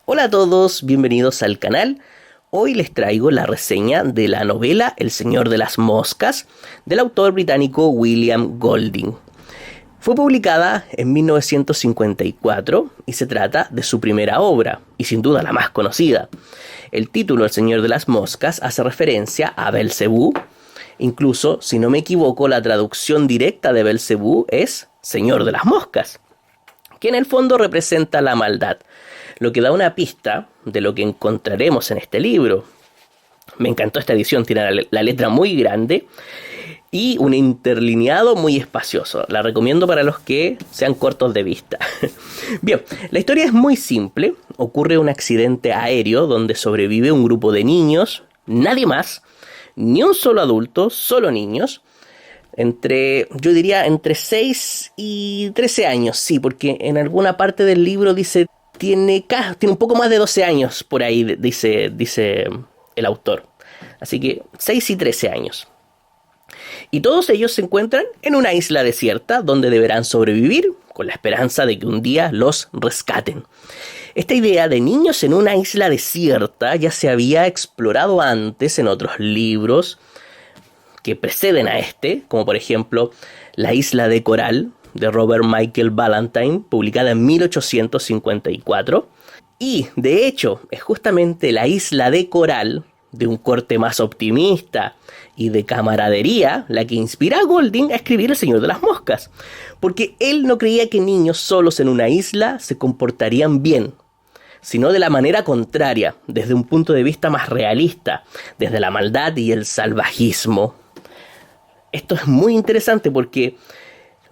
Hola a todos, bienvenidos al canal. Hoy les traigo la reseña de la novela El Señor de las Moscas del autor británico William Golding. Fue publicada en 1954 y se trata de su primera obra, y sin duda la más conocida. El título El Señor de las Moscas hace referencia a Belcebú. Incluso, si no me equivoco, la traducción directa de Belcebú es Señor de las Moscas, que en el fondo representa la maldad, lo que da una pista de lo que encontraremos en este libro. Me encantó esta edición, tiene la letra muy grande y un interlineado muy espacioso. La recomiendo para los que sean cortos de vista. Bien, la historia es muy simple. Ocurre un accidente aéreo donde sobrevive un grupo de niños, nadie más, ni un solo adulto, solo niños. Yo diría entre 6 y 13 años, sí, porque en alguna parte del libro dice tiene un poco más de 12 años por ahí, dice el autor. Así que 6 y 13 años. Y todos ellos se encuentran en una isla desierta donde deberán sobrevivir con la esperanza de que un día los rescaten. Esta idea de niños en una isla desierta ya se había explorado antes en otros libros que preceden a este, como por ejemplo La Isla de Coral, de Robert Michael Ballantyne, publicada en 1854. Y, de hecho, es justamente La Isla de Coral, de un corte más optimista y de camaradería, la que inspira a Golding a escribir El Señor de las Moscas, porque él no creía que niños solos en una isla se comportarían bien, sino de la manera contraria, desde un punto de vista más realista, desde la maldad y el salvajismo. Esto es muy interesante porque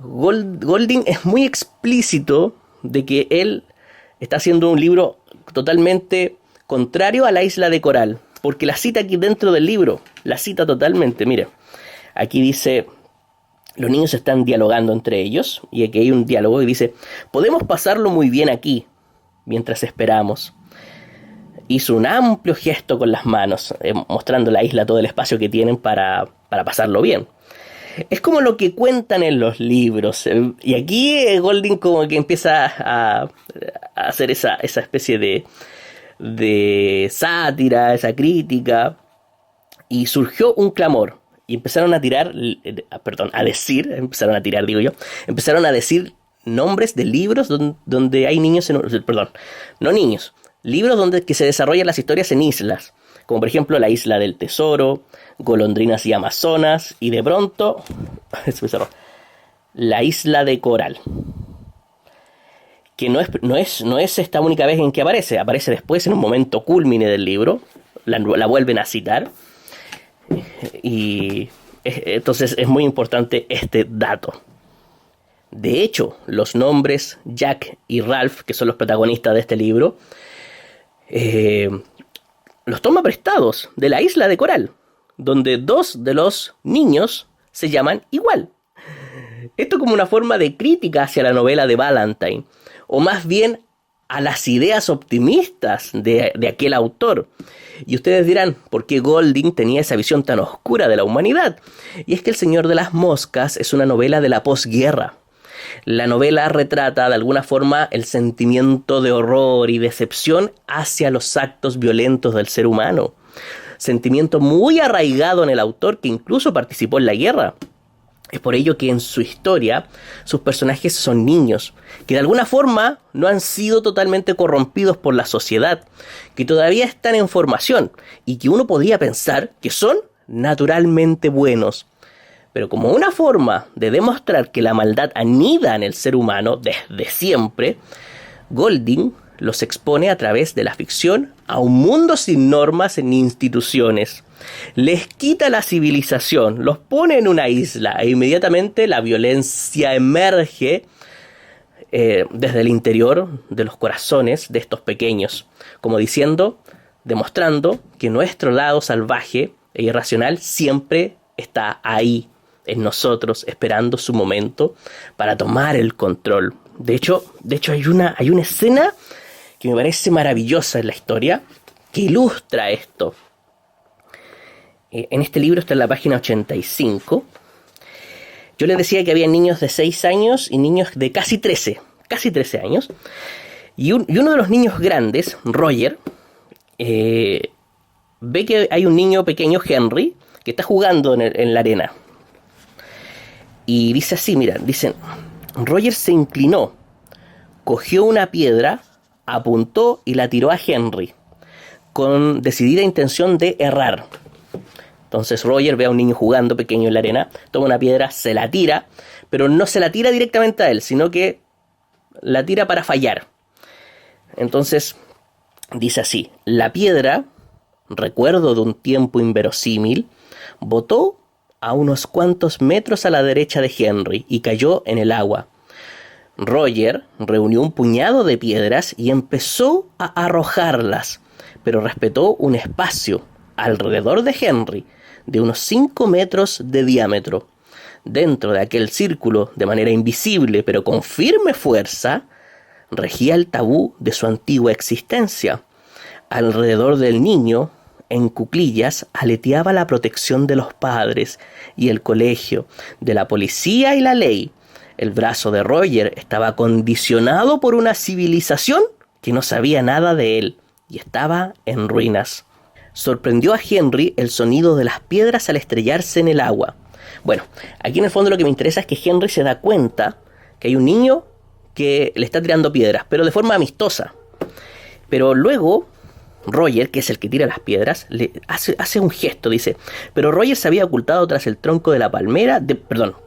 Golding es muy explícito de que él está haciendo un libro totalmente contrario a La Isla de Coral, porque la cita aquí dentro del libro, la cita totalmente, mire, aquí dice, los niños están dialogando entre ellos, y aquí hay un diálogo y dice, podemos pasarlo muy bien aquí, mientras esperamos. Hizo un amplio gesto con las manos, mostrando la isla, todo el espacio que tienen para pasarlo bien. Es como lo que cuentan en los libros. Y aquí Golding como que empieza a hacer esa especie de sátira, esa crítica. Y surgió un clamor. Y empezaron a decir nombres de libros donde hay niños, libros que se desarrollan las historias en islas. Como por ejemplo La Isla del Tesoro, Golondrinas y Amazonas, y de pronto, La Isla de Coral. Que no es esta única vez en que aparece después en un momento cúlmine del libro, la vuelven a citar, y entonces es muy importante este dato. De hecho, los nombres Jack y Ralph, que son los protagonistas de este libro, los toma prestados de La Isla de Coral, donde dos de los niños se llaman igual. Esto como una forma de crítica hacia la novela de Ballantyne, o más bien a las ideas optimistas de aquel autor. Y ustedes dirán, ¿por qué Golding tenía esa visión tan oscura de la humanidad? Y es que El Señor de las Moscas es una novela de la posguerra. La novela retrata de alguna forma el sentimiento de horror y decepción hacia los actos violentos del ser humano. Sentimiento muy arraigado en el autor, que incluso participó en la guerra. Es por ello que en su historia sus personajes son niños, que de alguna forma no han sido totalmente corrompidos por la sociedad, que todavía están en formación y que uno podría pensar que son naturalmente buenos. Pero como una forma de demostrar que la maldad anida en el ser humano desde siempre, Golding los expone a través de la ficción a un mundo sin normas ni instituciones. Les quita la civilización, los pone en una isla e inmediatamente la violencia emerge desde el interior de los corazones de estos pequeños, como demostrando que nuestro lado salvaje e irracional siempre está ahí, en nosotros, esperando su momento para tomar el control. De hecho hay una escena que me parece maravillosa en la historia, que ilustra esto. En este libro está en la página 85. Yo les decía que había niños de 6 años y niños de casi 13 años. Y uno de los niños grandes, Roger, ve que hay un niño pequeño, Henry, que está jugando en la arena. Y dice así, mira, dicen, Roger se inclinó, cogió una piedra, apuntó y la tiró a Henry, con decidida intención de errar. Entonces Roger ve a un niño jugando pequeño en la arena, toma una piedra, se la tira, pero no se la tira directamente a él, sino que la tira para fallar. Entonces dice así, la piedra, recuerdo de un tiempo inverosímil, botó a unos cuantos metros a la derecha de Henry y cayó en el agua. Roger reunió un puñado de piedras y empezó a arrojarlas, pero respetó un espacio alrededor de Henry de unos 5 metros de diámetro. Dentro de aquel círculo, de manera invisible pero con firme fuerza, regía el tabú de su antigua existencia. Alrededor del niño, en cuclillas, aleteaba la protección de los padres y el colegio, de la policía y la ley. El brazo de Roger estaba condicionado por una civilización que no sabía nada de él y estaba en ruinas. Sorprendió a Henry el sonido de las piedras al estrellarse en el agua. Bueno, aquí en el fondo lo que me interesa es que Henry se da cuenta que hay un niño que le está tirando piedras, pero de forma amistosa. Pero luego Roger, que es el que tira las piedras, le hace un gesto, dice, pero Roger se había ocultado tras el tronco de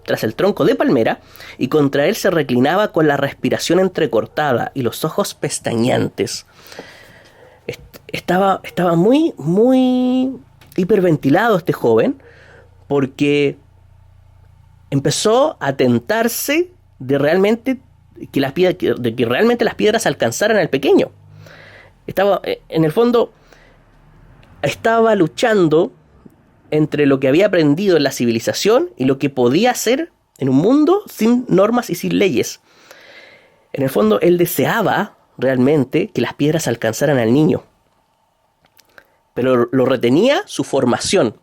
tras el tronco de palmera, y contra él se reclinaba con la respiración entrecortada y los ojos pestañeantes. Estaba muy, muy hiperventilado este joven, porque empezó a tentarse de que realmente las piedras alcanzaran al pequeño. En el fondo, estaba luchando entre lo que había aprendido en la civilización y lo que podía hacer en un mundo sin normas y sin leyes. En el fondo, él deseaba realmente que las piedras alcanzaran al niño. Pero lo retenía su formación.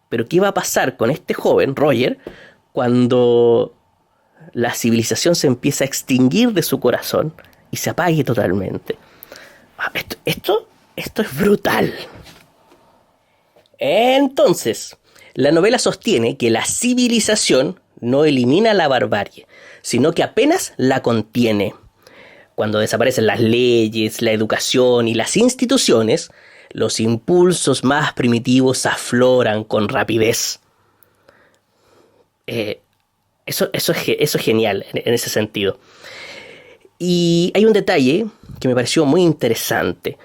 Pero ¿qué iba a pasar con este joven, Roger, cuando la civilización se empieza a extinguir de su corazón y se apague totalmente? Esto es brutal. Entonces, la novela sostiene que la civilización no elimina la barbarie, sino que apenas la contiene. Cuando desaparecen las leyes, la educación y las instituciones, los impulsos más primitivos afloran con rapidez. Eso es genial en ese sentido. Y hay un detalle que me pareció muy interesante.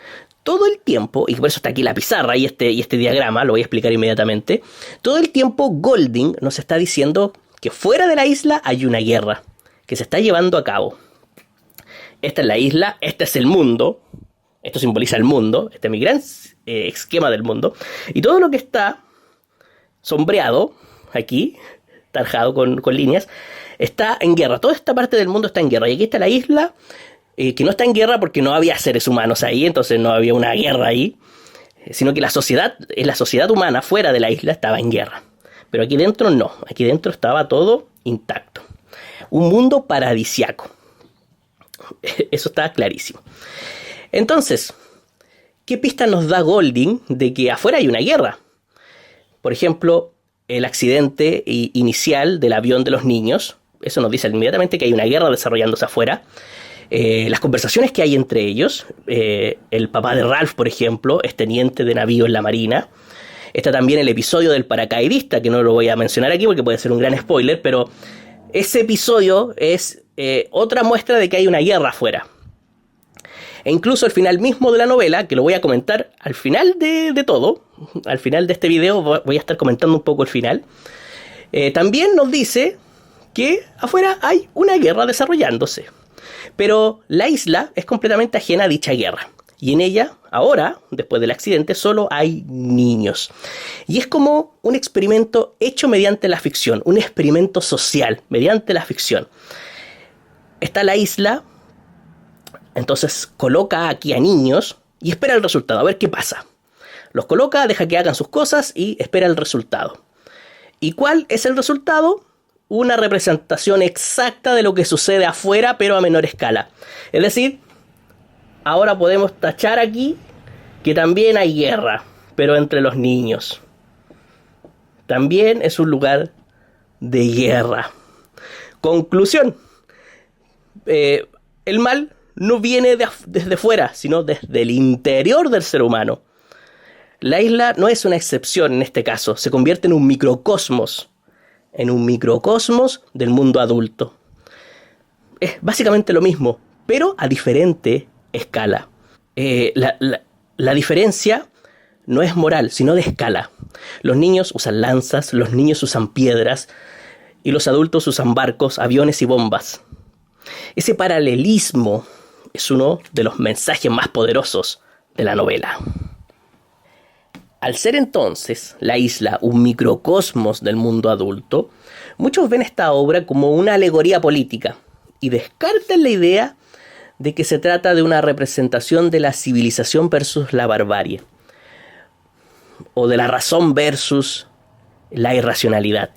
Todo el tiempo, y por eso está aquí la pizarra y este diagrama, lo voy a explicar inmediatamente. Todo el tiempo Golding nos está diciendo que fuera de la isla hay una guerra que se está llevando a cabo. Esta es la isla, este es el mundo, esto simboliza el mundo, este es mi gran esquema del mundo. Y todo lo que está sombreado aquí, tarjado con líneas, está en guerra. Toda esta parte del mundo está en guerra. Y aquí está la isla, que no está en guerra porque no había seres humanos ahí, entonces no había una guerra ahí, sino que la sociedad humana fuera de la isla estaba en guerra. Pero aquí dentro no, aquí dentro estaba todo intacto. Un mundo paradisiaco. Eso está clarísimo. Entonces, ¿qué pista nos da Golding de que afuera hay una guerra? Por ejemplo, el accidente inicial del avión de los niños. Eso nos dice inmediatamente que hay una guerra desarrollándose afuera. Las conversaciones que hay entre ellos. El papá de Ralph, por ejemplo, es teniente de navío en la marina. Está también el episodio del paracaidista, que no lo voy a mencionar aquí porque puede ser un gran spoiler, pero ese episodio es otra muestra de que hay una guerra afuera. E incluso al final mismo de la novela, que lo voy a comentar al final de todo, al final de este video voy a estar comentando un poco el final, también nos dice que afuera hay una guerra desarrollándose. Pero la isla es completamente ajena a dicha guerra. Y en ella, ahora, después del accidente, solo hay niños. Y es como un experimento hecho mediante la ficción, un experimento social mediante la ficción. Está la isla, entonces coloca aquí a niños y espera el resultado, a ver qué pasa. Los coloca, deja que hagan sus cosas y espera el resultado. ¿Y cuál es el resultado? Una representación exacta de lo que sucede afuera, pero a menor escala. Es decir, ahora podemos tachar aquí que también hay guerra, pero entre los niños. También es un lugar de guerra. Conclusión. El mal no viene desde fuera, sino desde el interior del ser humano. La isla no es una excepción en este caso, se convierte en un microcosmos del mundo adulto. Es básicamente lo mismo, pero a diferente escala. La diferencia no es moral, sino de escala. Los niños usan lanzas, los niños usan piedras, y los adultos usan barcos, aviones y bombas. Ese paralelismo es uno de los mensajes más poderosos de la novela. Al ser entonces la isla un microcosmos del mundo adulto, muchos ven esta obra como una alegoría política y descartan la idea de que se trata de una representación de la civilización versus la barbarie, o de la razón versus la irracionalidad.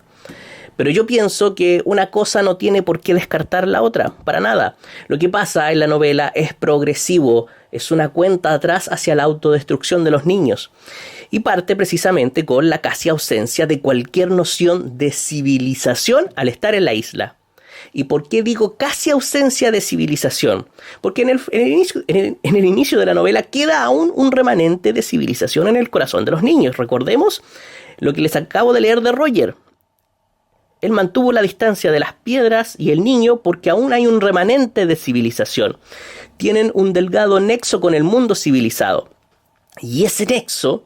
Pero yo pienso que una cosa no tiene por qué descartar la otra, para nada. Lo que pasa en la novela es progresivo, es una cuenta atrás hacia la autodestrucción de los niños. Y parte precisamente con la casi ausencia de cualquier noción de civilización al estar en la isla. ¿Y por qué digo casi ausencia de civilización? Porque en el inicio de la novela queda aún un remanente de civilización en el corazón de los niños. Recordemos lo que les acabo de leer de Roger. Él mantuvo la distancia de las piedras y el niño porque aún hay un remanente de civilización. Tienen un delgado nexo con el mundo civilizado. Y ese nexo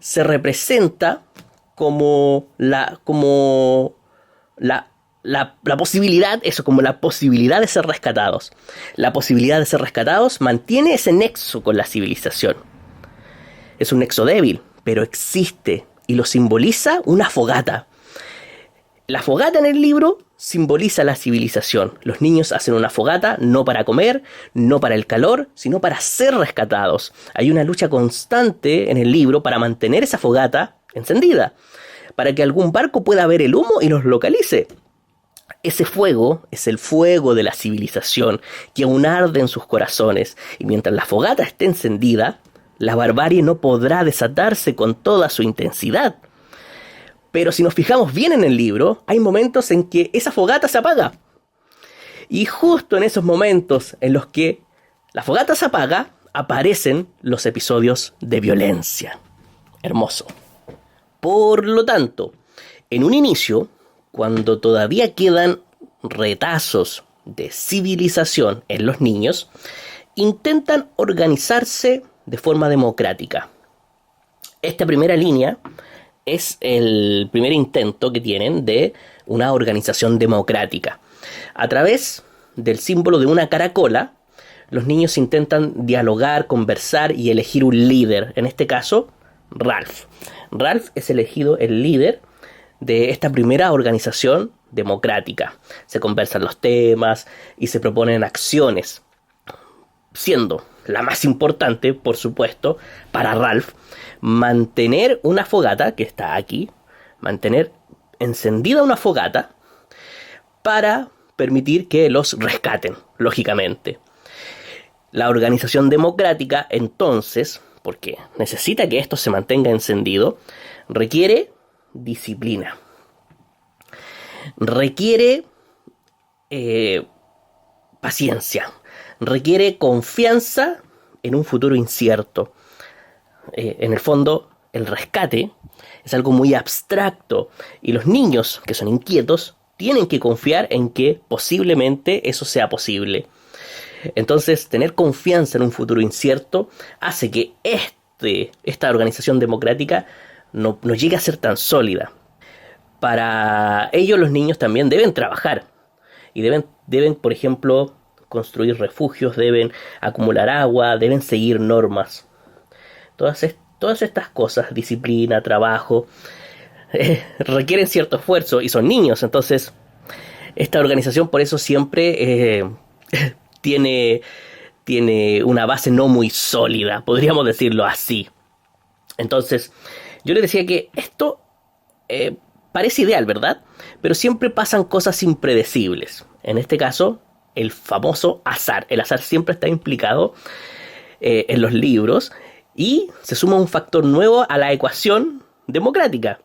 se representa como la posibilidad, como la posibilidad de ser rescatados. La posibilidad de ser rescatados mantiene ese nexo con la civilización. Es un nexo débil, pero existe y lo simboliza una fogata. La fogata en el libro simboliza la civilización. Los niños hacen una fogata no para comer, no para el calor, sino para ser rescatados. Hay una lucha constante en el libro para mantener esa fogata encendida, para que algún barco pueda ver el humo y los localice. Ese fuego es el fuego de la civilización que aún arde en sus corazones, y mientras la fogata esté encendida, la barbarie no podrá desatarse con toda su intensidad. Pero si nos fijamos bien en el libro, hay momentos en que esa fogata se apaga. Y justo en esos momentos en los que la fogata se apaga, aparecen los episodios de violencia. Hermoso. Por lo tanto, en un inicio, cuando todavía quedan retazos de civilización en los niños, intentan organizarse de forma democrática. Esta primera línea es el primer intento que tienen de una organización democrática. A través del símbolo de una caracola, los niños intentan dialogar, conversar y elegir un líder. En este caso, Ralph. Ralph es elegido el líder de esta primera organización democrática. Se conversan los temas y se proponen acciones, siendo la más importante, por supuesto, para Ralph, mantener una fogata, que está aquí, mantener encendida una fogata para permitir que los rescaten, lógicamente. La organización democrática, entonces, porque necesita que esto se mantenga encendido, requiere disciplina. Requiere paciencia. Requiere confianza en un futuro incierto. En el fondo, el rescate es algo muy abstracto y los niños, que son inquietos, tienen que confiar en que posiblemente eso sea posible. Entonces, tener confianza en un futuro incierto hace que esta organización democrática no llegue a ser tan sólida. Para ello, los niños también deben trabajar y deben, por ejemplo, construir refugios, deben acumular agua, deben seguir normas. Todas estas cosas, disciplina, trabajo, requieren cierto esfuerzo y son niños. Entonces, esta organización por eso siempre tiene una base no muy sólida, podríamos decirlo así. Entonces, yo les decía que esto parece ideal, ¿verdad? Pero siempre pasan cosas impredecibles. En este caso, el famoso azar. El azar siempre está implicado en los libros, y se suma un factor nuevo a la ecuación democrática.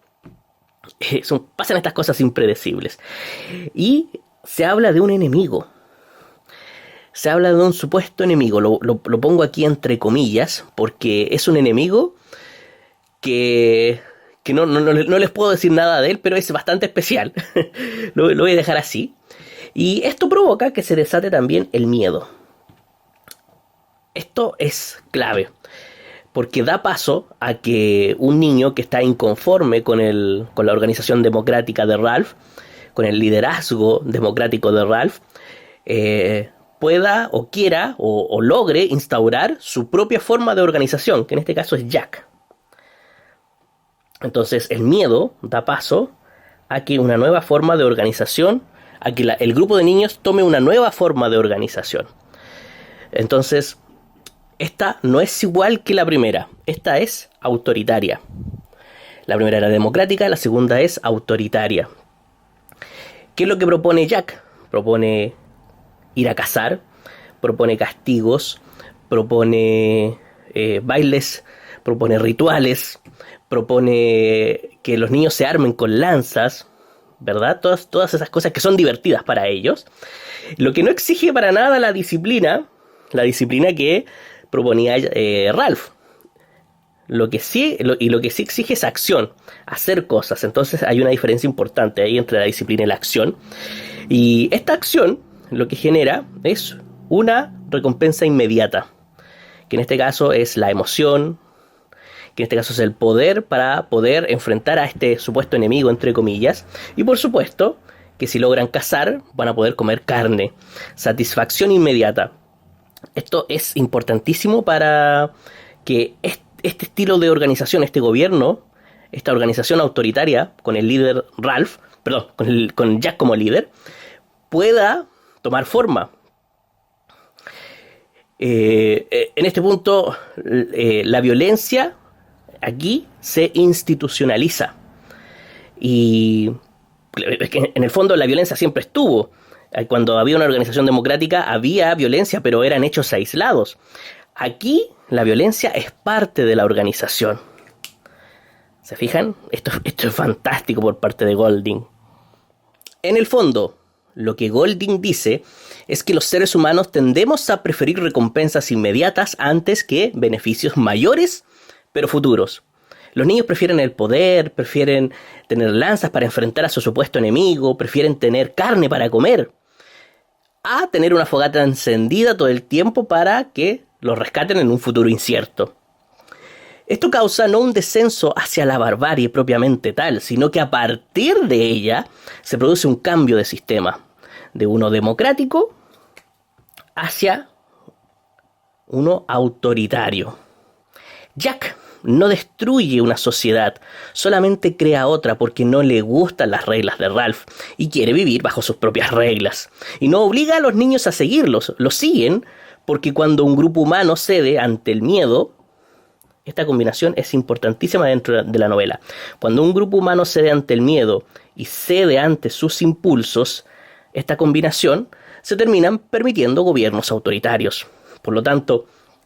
Pasan estas cosas impredecibles. Y se habla de un enemigo. Se habla de un supuesto enemigo. Lo pongo aquí entre comillas, porque es un enemigo que no les puedo decir nada de él, pero es bastante especial. Lo voy a dejar así. Y esto provoca que se desate también el miedo. Esto es clave, porque da paso a que un niño que está inconforme con la organización democrática de Ralph, con el liderazgo democrático de Ralph, pueda o quiera o logre instaurar su propia forma de organización, que en este caso es Jack. Entonces el miedo da paso a que una nueva forma de organización, a que el grupo de niños tome una nueva forma de organización. Entonces, esta no es igual que la primera, esta es autoritaria. La primera era democrática, la segunda es autoritaria. ¿Qué es lo que propone Jack? Propone ir a cazar, propone castigos, propone bailes, propone rituales, propone que los niños se armen con lanzas, ¿verdad? Todas esas cosas que son divertidas para ellos. Lo que no exige para nada la disciplina que proponía Ralph. Lo que sí exige es acción, hacer cosas. Entonces hay una diferencia importante ahí entre la disciplina y la acción. Y esta acción lo que genera es una recompensa inmediata, que en este caso es la emoción, que en este caso es el poder para poder enfrentar a este supuesto enemigo, entre comillas. Y por supuesto que si logran cazar, van a poder comer carne. Satisfacción inmediata. Esto es importantísimo para que este estilo de organización, este gobierno, esta organización autoritaria con el líder Ralph, con Jack como líder, pueda tomar forma. En este punto, la violencia aquí se institucionaliza. Y es que en el fondo la violencia siempre estuvo. Cuando había una organización democrática había violencia, pero eran hechos aislados. Aquí la violencia es parte de la organización. ¿Se fijan? Esto es fantástico por parte de Golding. En el fondo, lo que Golding dice es que los seres humanos tendemos a preferir recompensas inmediatas antes que beneficios mayores, pero futuros. Los niños prefieren el poder, prefieren tener lanzas para enfrentar a su supuesto enemigo, prefieren tener carne para comer, a tener una fogata encendida todo el tiempo para que los rescaten en un futuro incierto. Esto causa no un descenso hacia la barbarie propiamente tal, sino que a partir de ella se produce un cambio de sistema, de uno democrático hacia uno autoritario. Jack no destruye una sociedad, solamente crea otra porque no le gustan las reglas de Ralph y quiere vivir bajo sus propias reglas. Y no obliga a los niños a seguirlos, los siguen porque cuando un grupo humano cede ante el miedo, esta combinación es importantísima dentro de la novela. Cuando un grupo humano cede ante el miedo y cede ante sus impulsos, esta combinación se terminan permitiendo gobiernos autoritarios. Por lo tanto,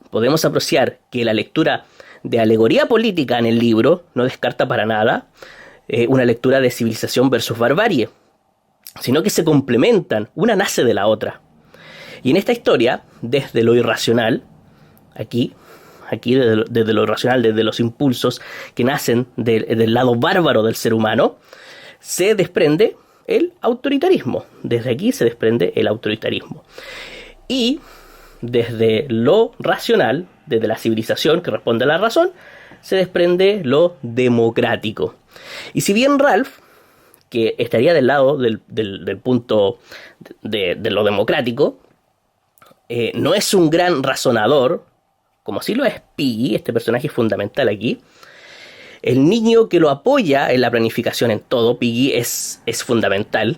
podemos apreciar que la lectura de alegoría política en el libro no descarta para nada una lectura de civilización versus barbarie, sino que se complementan, una nace de la otra. Y en esta historia, desde lo irracional, aquí desde lo irracional, desde los impulsos que nacen del lado bárbaro del ser humano, se desprende el autoritarismo. Desde aquí se desprende el autoritarismo. Y desde lo racional, desde la civilización que responde a la razón, se desprende lo democrático. Y si bien Ralph, que estaría del lado del punto de lo democrático, no es un gran razonador, como sí lo es Piggy, este personaje fundamental aquí, el niño que lo apoya en la planificación en todo, Piggy es fundamental,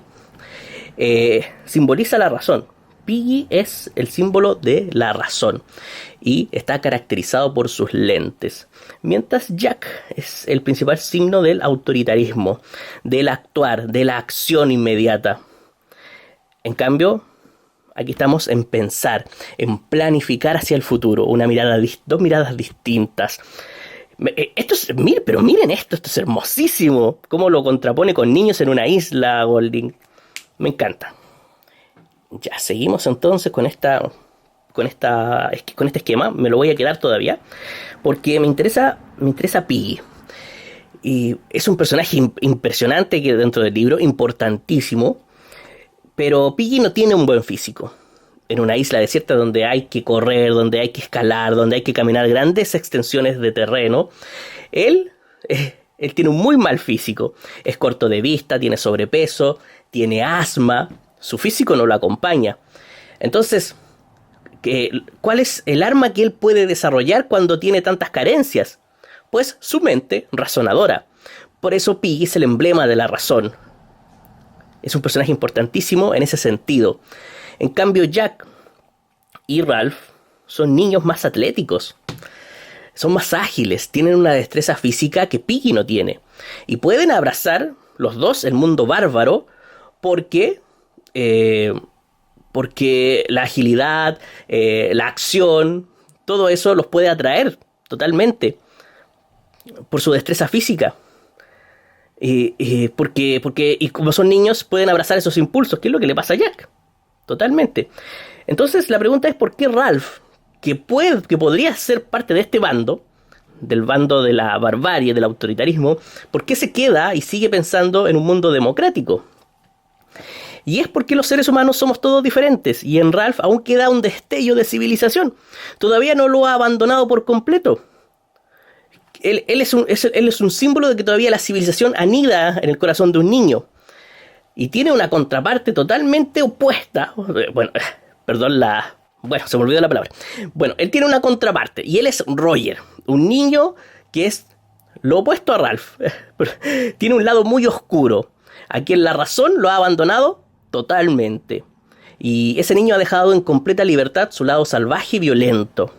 simboliza la razón. Piggy es el símbolo de la razón y está caracterizado por sus lentes, mientras Jack es el principal signo del autoritarismo, del actuar, de la acción inmediata. En cambio, Aquí estamos en pensar, en planificar hacia el futuro, dos miradas distintas. Pero miren esto es hermosísimo. Cómo lo contrapone con niños en una isla, Golding. Me encanta. Ya, seguimos entonces con este esquema. Me lo voy a quedar todavía, porque me interesa Piggy. Y es un personaje impresionante que dentro del libro, importantísimo. Pero Piggy no tiene un buen físico. En una isla desierta donde hay que correr, donde hay que escalar, donde hay que caminar grandes extensiones de terreno, él tiene un muy mal físico. Es corto de vista, tiene sobrepeso, tiene asma. Su físico no lo acompaña. Entonces, ¿cuál es el arma que él puede desarrollar cuando tiene tantas carencias? Pues su mente razonadora. Por eso Piggy es el emblema de la razón. Es un personaje importantísimo en ese sentido. En cambio, Jack y Ralph son niños más atléticos. Son más ágiles, tienen una destreza física que Piggy no tiene. Y pueden abrazar los dos el mundo bárbaro porque la agilidad, la acción, todo eso los puede atraer totalmente por su destreza física. Y como son niños pueden abrazar esos impulsos, que es lo que le pasa a Jack. Totalmente. Entonces la pregunta es ¿por qué Ralph, que podría ser parte de este bando, del bando de la barbarie, del autoritarismo, por qué se queda y sigue pensando en un mundo democrático? Y es porque los seres humanos somos todos diferentes, y en Ralph aún queda un destello de civilización. Todavía no lo ha abandonado por completo. Él es un símbolo de que todavía la civilización anida en el corazón de un niño. Y tiene una contraparte totalmente opuesta. Bueno, se me olvidó la palabra. Bueno, él tiene una contraparte. Y él es Roger. Un niño que es lo opuesto a Ralph. Tiene un lado muy oscuro. A quien la razón lo ha abandonado totalmente. Y ese niño ha dejado en completa libertad su lado salvaje y violento.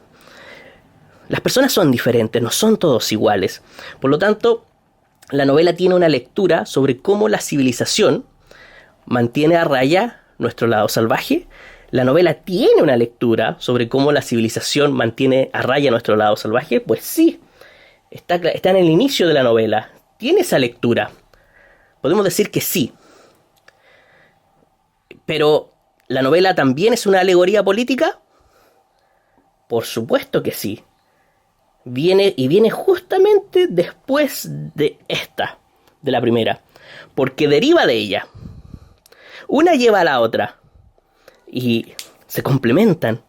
Las personas son diferentes, no son todos iguales. Por lo tanto, la novela tiene una lectura sobre cómo la civilización mantiene a raya nuestro lado salvaje. La novela tiene una lectura sobre cómo la civilización mantiene a raya nuestro lado salvaje. Pues sí, está en el inicio de la novela. Tiene esa lectura. Podemos decir que sí. Pero, ¿la novela también es una alegoría política? Por supuesto que sí. Viene justamente después de la primera. Porque deriva de ella. Una lleva a la otra. Y se complementan.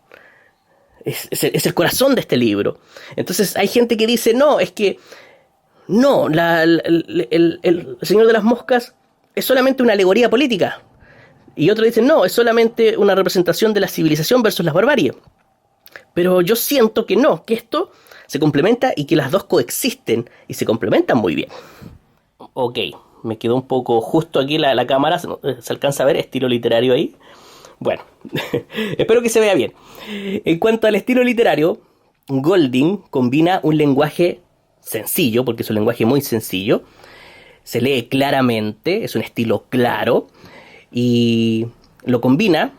Es el corazón de este libro. Entonces hay gente que dice, no, es que... No, el Señor de las Moscas es solamente una alegoría política. Y otros dicen, no, es solamente una representación de la civilización versus las barbarie. Pero yo siento que no, que esto se complementa y que las dos coexisten y se complementan muy bien. Ok, me quedó un poco justo aquí la cámara, se alcanza a ver estilo literario ahí. Bueno, espero que se vea bien. En cuanto al estilo literario, Golding combina un lenguaje sencillo, porque es un lenguaje muy sencillo, se lee claramente, es un estilo claro, y lo combina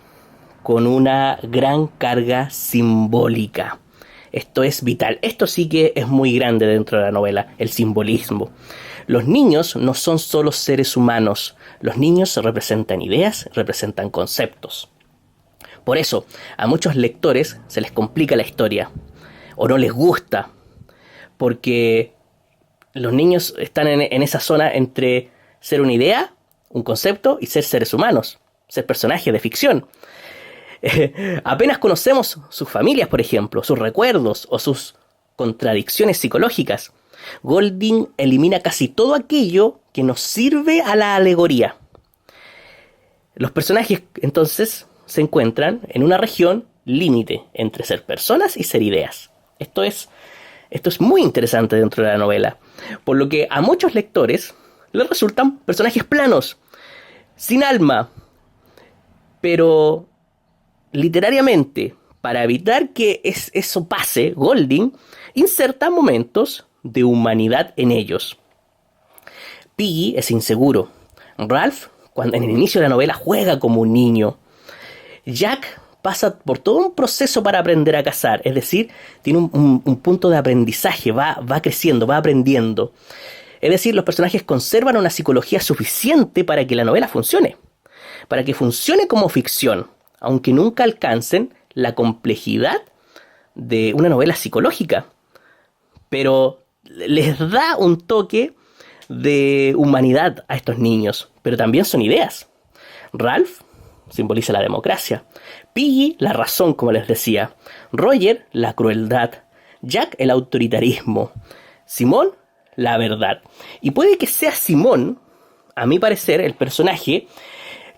con una gran carga simbólica. Esto es vital, esto sí que es muy grande dentro de la novela, el simbolismo. Los niños no son solo seres humanos, los niños representan ideas, representan conceptos. Por eso, a muchos lectores se les complica la historia, o no les gusta, porque los niños están en esa zona entre ser una idea, un concepto, y ser seres humanos, ser personajes de ficción. Apenas conocemos sus familias, por ejemplo, sus recuerdos o sus contradicciones psicológicas. Golding elimina casi todo aquello que nos sirve a la alegoría. Los personajes, entonces, se encuentran en una región límite entre ser personas y ser ideas. Esto es muy interesante dentro de la novela, por lo que a muchos lectores les resultan personajes planos, sin alma, pero literariamente, para evitar que eso pase, Golding inserta momentos de humanidad en ellos. Piggy es inseguro. Ralph, cuando en el inicio de la novela, juega como un niño. Jack pasa por todo un proceso para aprender a cazar, es decir, tiene un punto de aprendizaje, va creciendo, va aprendiendo. Es decir, los personajes conservan una psicología suficiente para que la novela funcione, para que funcione como ficción, aunque nunca alcancen la complejidad de una novela psicológica, pero les da un toque de humanidad a estos niños, pero también son ideas. Ralph simboliza la democracia, Piggy la razón, como les decía, Roger la crueldad, Jack el autoritarismo, Simón la verdad. Y puede que sea Simón, a mi parecer, el personaje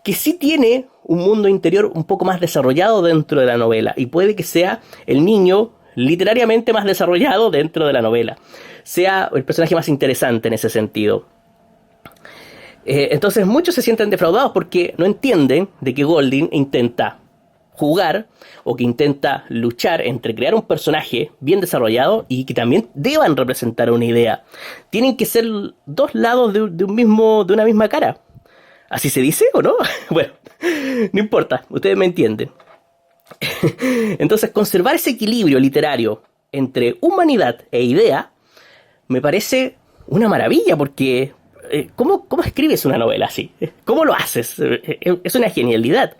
que sí tiene un mundo interior un poco más desarrollado dentro de la novela, y puede que sea el niño literariamente más desarrollado dentro de la novela, sea el personaje más interesante en ese sentido. Entonces muchos se sienten defraudados porque no entienden de que Golding intenta jugar o que intenta luchar entre crear un personaje bien desarrollado y que también deban representar una idea. Tienen que ser dos lados de una misma cara. ¿Así se dice o no? Bueno, no importa, ustedes me entienden. Entonces, conservar ese equilibrio literario entre humanidad e idea me parece una maravilla, porque ¿cómo escribes una novela así? ¿Cómo lo haces? Es una genialidad.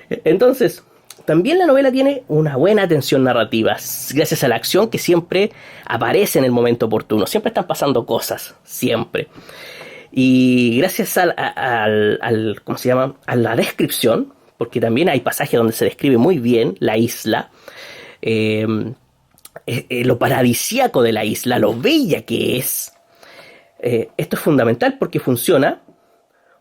Entonces, también la novela tiene una buena tensión narrativa, gracias a la acción que siempre aparece en el momento oportuno. Siempre están pasando cosas, siempre. Y gracias ¿cómo se llama? A la descripción, porque también hay pasajes donde se describe muy bien la isla, lo paradisíaco de la isla, lo bella que es. Esto es fundamental porque funciona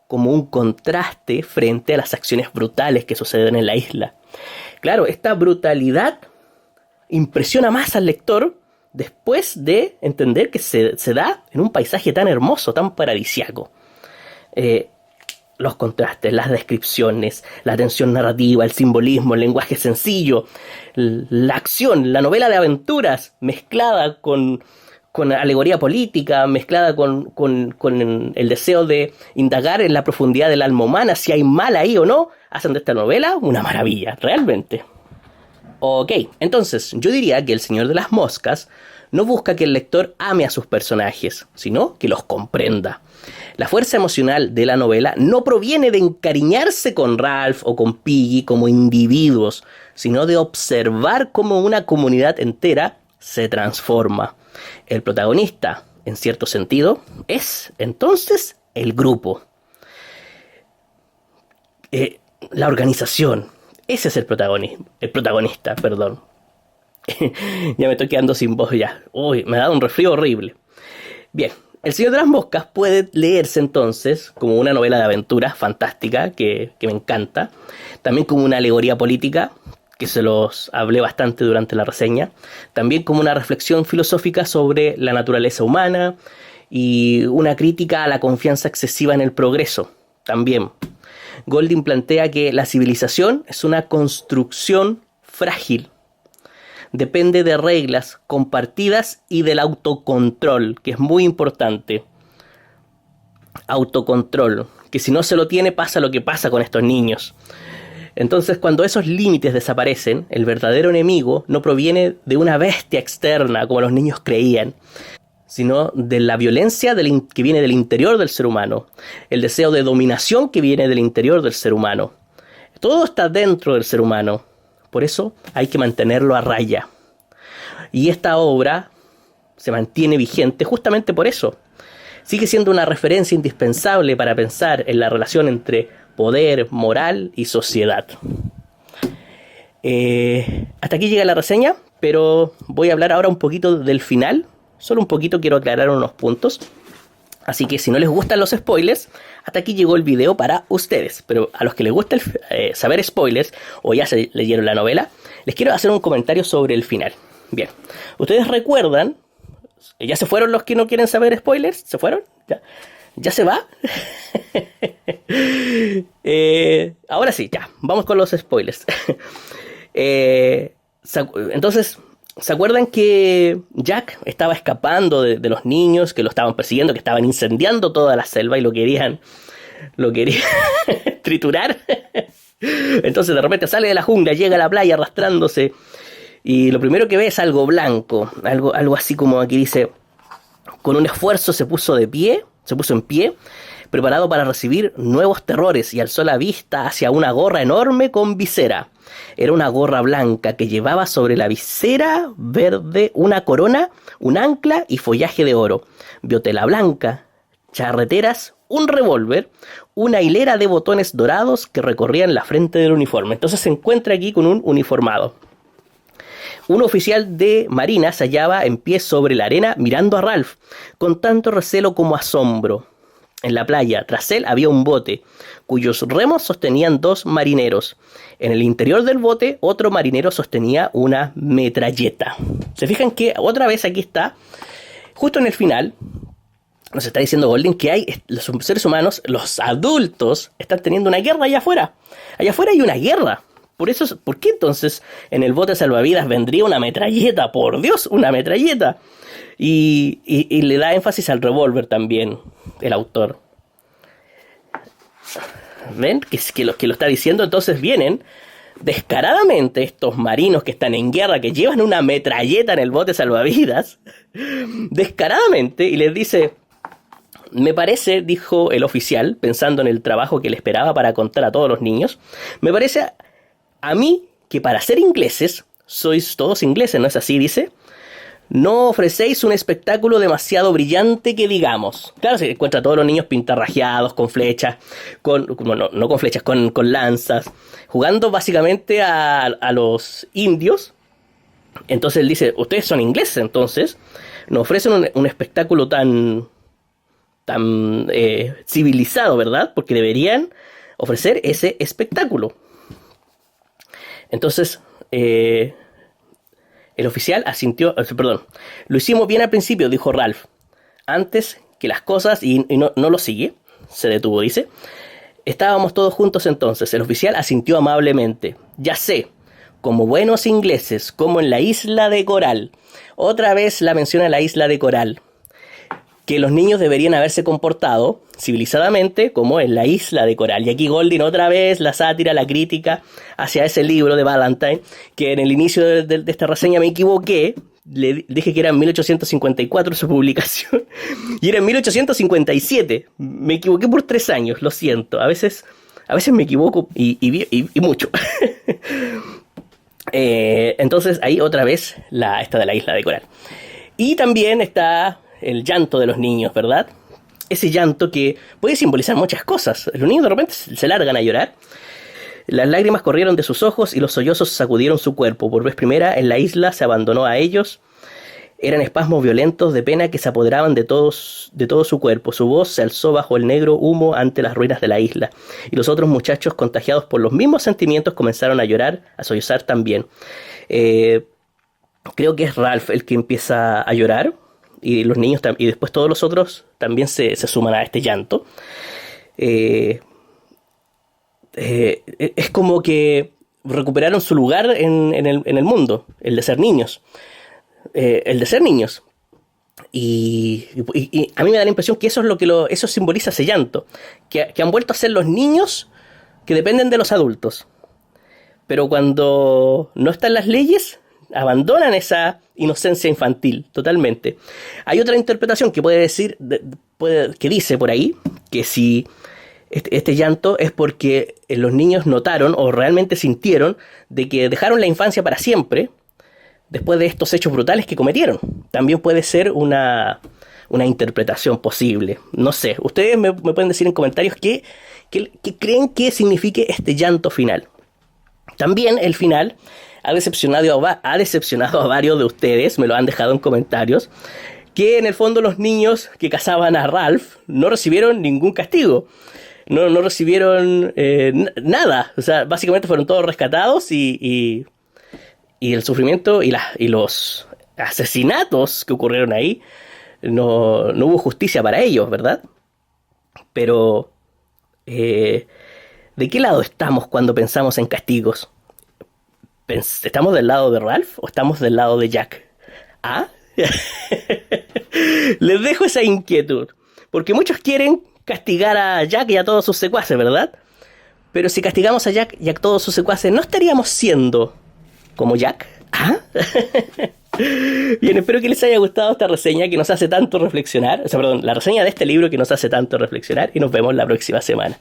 como un contraste frente a las acciones brutales que suceden en la isla. Claro, esta brutalidad impresiona más al lector después de entender que se da en un paisaje tan hermoso, tan paradisíaco. Los contrastes, las descripciones, la tensión narrativa, el simbolismo, el lenguaje sencillo, la acción, la novela de aventuras mezclada con alegoría política, mezclada con el deseo de indagar en la profundidad del alma humana, si hay mal ahí o no, hacen de esta novela una maravilla, realmente. Ok, entonces yo diría que El Señor de las Moscas no busca que el lector ame a sus personajes, sino que los comprenda. La fuerza emocional de la novela no proviene de encariñarse con Ralph o con Piggy como individuos, sino de observar cómo una comunidad entera se transforma. El protagonista, en cierto sentido, es entonces el grupo. La organización. Ese es el protagonista, perdón. Ya me estoy quedando sin voz ya. Uy, me ha dado un resfrío horrible. Bien, El Señor de las Moscas puede leerse entonces como una novela de aventuras fantástica que me encanta. También como una alegoría política, que se los hablé bastante durante la reseña. También como una reflexión filosófica sobre la naturaleza humana y una crítica a la confianza excesiva en el progreso. También Golding plantea que la civilización es una construcción frágil. Depende de reglas compartidas y del autocontrol, que es muy importante. Autocontrol, que si no se lo tiene pasa lo que pasa con estos niños. Entonces, cuando esos límites desaparecen, el verdadero enemigo no proviene de una bestia externa, como los niños creían, sino de la violencia que viene del interior del ser humano, el deseo de dominación que viene del interior del ser humano. Todo está dentro del ser humano. Por eso hay que mantenerlo a raya. Y esta obra se mantiene vigente justamente por eso. Sigue siendo una referencia indispensable para pensar en la relación entre poder, moral y sociedad. Hasta aquí llega la reseña, pero voy a hablar ahora un poquito del final. Solo un poquito, quiero aclarar unos puntos. Así que si no les gustan los spoilers, hasta aquí llegó el video para ustedes. Pero a los que les gusta saber spoilers, o ya se leyeron la novela, les quiero hacer un comentario sobre el final. Bien, ¿ustedes recuerdan? ¿Ya se fueron los que no quieren saber spoilers? ¿Se fueron? ¿Ya se va? Ahora sí, ya, vamos con los spoilers. Entonces, ¿se acuerdan que Jack estaba escapando de los niños que lo estaban persiguiendo, que estaban incendiando toda la selva y lo querían triturar? Entonces de repente sale de la jungla, llega a la playa arrastrándose y lo primero que ve es algo blanco, algo así como aquí dice, con un esfuerzo se puso en pie, preparado para recibir nuevos terrores y alzó la vista hacia una gorra enorme con visera. Era una gorra blanca que llevaba sobre la visera verde una corona, un ancla y follaje de oro. Vio tela blanca, charreteras, un revólver, una hilera de botones dorados que recorrían la frente del uniforme. Entonces se encuentra aquí con un uniformado. Un oficial de marina se hallaba en pie sobre la arena mirando a Ralph, con tanto recelo como asombro. En la playa, tras él, había un bote, cuyos remos sostenían 2 marineros. En el interior del bote, otro marinero sostenía una metralleta. ¿Se fijan que otra vez aquí está, justo en el final, nos está diciendo Golding que los seres humanos, los adultos, están teniendo una guerra allá afuera? Allá afuera hay una guerra. ¿Por qué entonces en el bote salvavidas vendría una metralleta? Por Dios, una metralleta. Y le da énfasis al revólver también, el autor. ¿Ven? Que lo está diciendo. Entonces vienen descaradamente estos marinos que están en guerra, que llevan una metralleta en el bote salvavidas, descaradamente, y les dice... Me parece, dijo el oficial, pensando en el trabajo que le esperaba para contar a todos los niños, me parece a mí que para ser ingleses, sois todos ingleses, ¿no es así? Dice, no ofrecéis un espectáculo demasiado brillante que digamos. Claro, se encuentra a todos los niños pintarrajeados, con flechas, no con flechas, con lanzas, jugando básicamente a los indios. Entonces él dice, ustedes son ingleses, entonces, no ofrecen un espectáculo tan civilizado, ¿verdad? Porque deberían ofrecer ese espectáculo. Entonces, el oficial asintió, perdón, lo hicimos bien al principio, dijo Ralph. Antes que las cosas, y no lo sigue, se detuvo, dice. Estábamos todos juntos entonces. El oficial asintió amablemente. Ya sé, como buenos ingleses, como en la isla de Coral. Otra vez la menciona la isla de Coral. Que los niños deberían haberse comportado civilizadamente como en la isla de Coral. Y aquí Golding otra vez la sátira, la crítica hacia ese libro de Valentine, que en el inicio de esta reseña me equivoqué, le dije que era en 1854 su publicación, y era en 1857, me equivoqué por 3 años, lo siento, a veces me equivoco y mucho. Entonces ahí otra vez esta de la isla de Coral. Y también está... el llanto de los niños, ¿verdad? Ese llanto que puede simbolizar muchas cosas. Los niños de repente se largan a llorar. Las lágrimas corrieron de sus ojos y los sollozos sacudieron su cuerpo. Por vez primera en la isla se abandonó a ellos. Eran espasmos violentos de pena que se apoderaban de todo su cuerpo. Su voz se alzó bajo el negro humo ante las ruinas de la isla. Y los otros muchachos, contagiados por los mismos sentimientos, comenzaron a llorar, a sollozar también. Creo que es Ralph el que empieza a llorar. Y los niños y después todos los otros también se suman a este llanto. Es como que recuperaron su lugar en el mundo, el de ser niños. Y a mí me da la impresión que eso es eso simboliza ese llanto. Que han vuelto a ser los niños que dependen de los adultos. Pero cuando no están las leyes, abandonan esa inocencia infantil totalmente. Hay otra interpretación que que dice por ahí que si este llanto es porque los niños notaron o realmente sintieron de que dejaron la infancia para siempre después de estos hechos brutales que cometieron. También puede ser una interpretación posible. No sé, ustedes me pueden decir en comentarios qué creen que signifique este llanto final. También el final ha decepcionado a varios de ustedes, me lo han dejado en comentarios, que en el fondo los niños que cazaban a Ralph no recibieron ningún castigo, no recibieron nada, o sea, básicamente fueron todos rescatados y el sufrimiento y los asesinatos que ocurrieron ahí, no hubo justicia para ellos, ¿verdad? Pero, ¿de qué lado estamos cuando pensamos en castigos? ¿Estamos del lado de Ralph o estamos del lado de Jack? ¿Ah? Les dejo esa inquietud. Porque muchos quieren castigar a Jack y a todos sus secuaces, ¿verdad? Pero si castigamos a Jack y a todos sus secuaces, ¿no estaríamos siendo como Jack? ¿Ah? Bien, espero que les haya gustado esta reseña que nos hace tanto reflexionar. O sea, perdón, la reseña de este libro que nos hace tanto reflexionar. Y nos vemos la próxima semana.